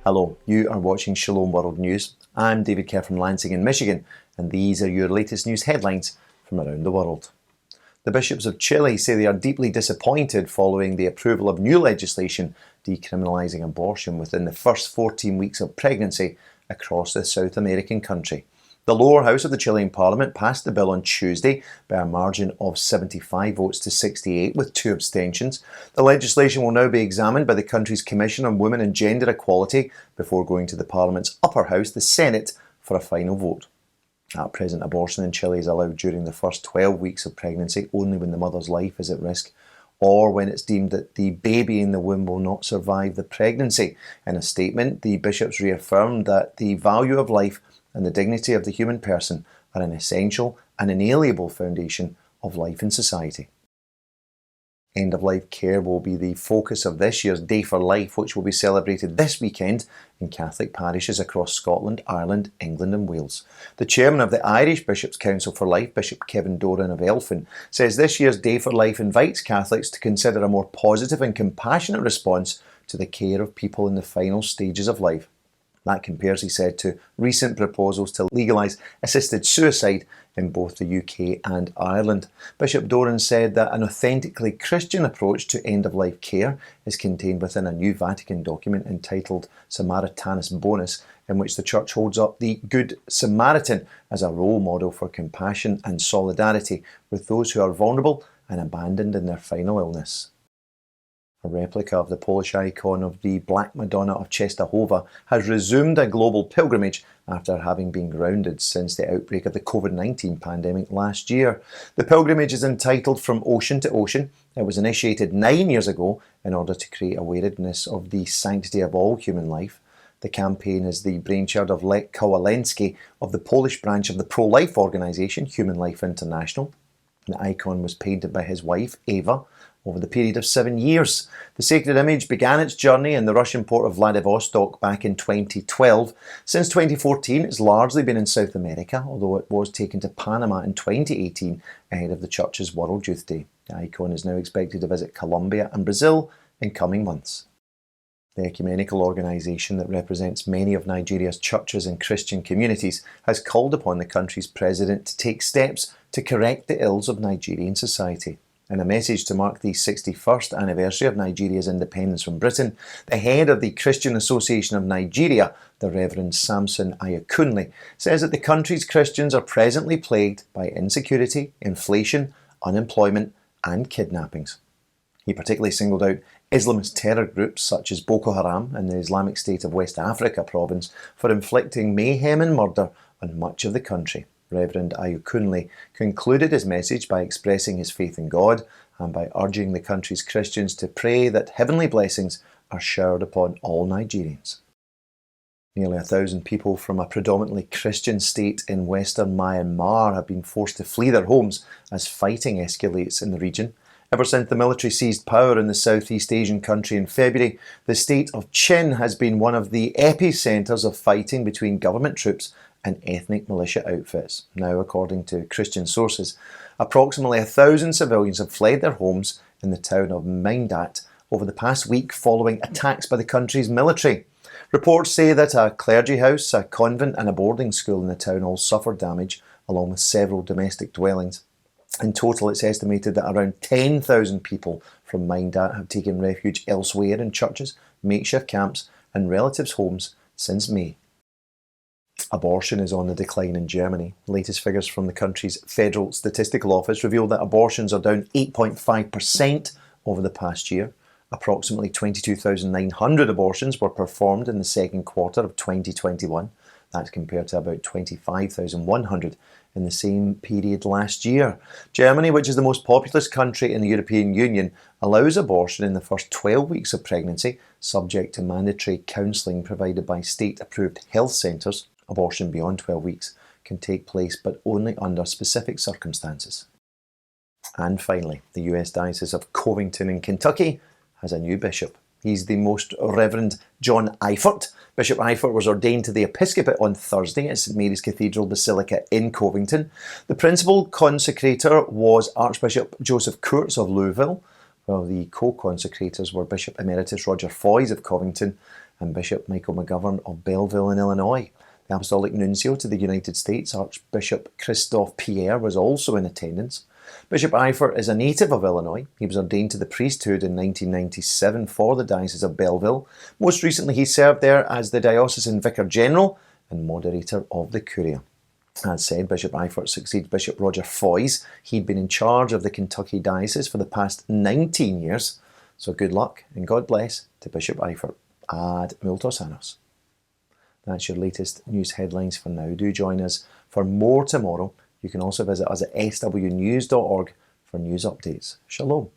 Hello, you are watching Shalom World News. I'm David Kerr from Lansing in Michigan, and these are your latest news headlines from around the world. The Bishops of Chile say they are deeply disappointed following the approval of new legislation decriminalizing abortion within the first 14 weeks of pregnancy across the South American country. The lower house of the Chilean parliament passed the bill on Tuesday by a margin of 75 votes to 68 with 2 abstentions. The legislation will now be examined by the country's Commission on Women and Gender Equality before going to the parliament's upper house, the Senate, for a final vote. At present, abortion in Chile is allowed during the first 12 weeks of pregnancy only when the mother's life is at risk, or when it's deemed that the baby in the womb will not survive the pregnancy. In a statement, the bishops reaffirmed that the value of life and the dignity of the human person are an essential and inalienable foundation of life in society. End-of-life care will be the focus of this year's Day for Life, which will be celebrated this weekend in Catholic parishes across Scotland, Ireland, England and Wales. The chairman of the Irish Bishops' Council for Life, Bishop Doran of Elphin, says this year's Day for Life invites Catholics to consider a more positive and compassionate response to the care of people in the final stages of life. That compares, he said, to recent proposals to legalise assisted suicide in both the UK and Ireland. Bishop Doran said that an authentically Christian approach to end-of-life care is contained within a new Vatican document entitled Samaritanus Bonus, in which the Church holds up the Good Samaritan as a role model for compassion and solidarity with those who are vulnerable and abandoned in their final illness. A replica of the Polish icon of the Black Madonna of Częstochowa has resumed a global pilgrimage after having been grounded since the outbreak of the COVID-19 pandemic last year. The pilgrimage is entitled From Ocean to Ocean. It was initiated 9 years ago in order to create awareness of the sanctity of all human life. The campaign is the brainchild of Lech Kowalenski of the Polish branch of the pro-life organisation Human Life International. The icon was painted by his wife, Eva, over the period of 7 years. The sacred image began its journey in the Russian port of Vladivostok back in 2012. Since 2014, it's largely been in South America, although it was taken to Panama in 2018 ahead of the Church's World Youth Day. The icon is now expected to visit Colombia and Brazil in coming months. The ecumenical organisation that represents many of Nigeria's churches and Christian communities has called upon the country's president to take steps to correct the ills of Nigerian society. In a message to mark the 61st anniversary of Nigeria's independence from Britain, the head of the Christian Association of Nigeria, the Reverend Samson Ayokunle, says that the country's Christians are presently plagued by insecurity, inflation, unemployment and kidnappings. He particularly singled out Islamist terror groups such as Boko Haram and the Islamic State of West Africa province for inflicting mayhem and murder on much of the country. Reverend Ayokunle concluded his message by expressing his faith in God and by urging the country's Christians to pray that heavenly blessings are showered upon all Nigerians. Nearly 1,000 people from a predominantly Christian state in western Myanmar have been forced to flee their homes as fighting escalates in the region. Ever since the military seized power in the Southeast Asian country in February, the state of Chin has been one of the epicentres of fighting between government troops and ethnic militia outfits. Now, according to Christian sources, approximately 1,000 civilians have fled their homes in the town of Maindat over the past week following attacks by the country's military. Reports say that a clergy house, a convent and a boarding school in the town all suffered damage, along with several domestic dwellings. In total, it's estimated that around 10,000 people from Maindat have taken refuge elsewhere in churches, makeshift camps and relatives' homes since May. Abortion is on the decline in Germany. Latest figures from the country's Federal Statistical Office reveal that abortions are down 8.5% over the past year. Approximately 22,900 abortions were performed in the second quarter of 2021. That's compared to about 25,100 in the same period last year. Germany, which is the most populous country in the European Union, allows abortion in the first 12 weeks of pregnancy, subject to mandatory counselling provided by state-approved health centres. Abortion beyond 12 weeks can take place, but only under specific circumstances. And finally, the US Diocese of Covington in Kentucky has a new bishop. He's the Most Reverend John Eifert. Bishop Eifert was ordained to the episcopate on Thursday at St Mary's Cathedral Basilica in Covington. The principal consecrator was Archbishop Joseph Kurtz of Louisville, while the co-consecrators were Bishop Emeritus Roger Foys of Covington and Bishop Michael McGovern of Belleville in Illinois. The Apostolic Nuncio to the United States, Archbishop Christophe Pierre, was also in attendance. Bishop Eifert is a native of Illinois. He was ordained to the priesthood in 1997 for the Diocese of Belleville. Most recently, he served there as the Diocesan Vicar General and moderator of the Curia. As said, Bishop Eifert succeeds Bishop Roger Foys. He'd been in charge of the Kentucky Diocese for the past 19 years. So good luck and God bless to Bishop Eifert. Ad multos annos. That's your latest news headlines for now. Do join us for more tomorrow. You can also visit us at swnews.org for news updates. Shalom.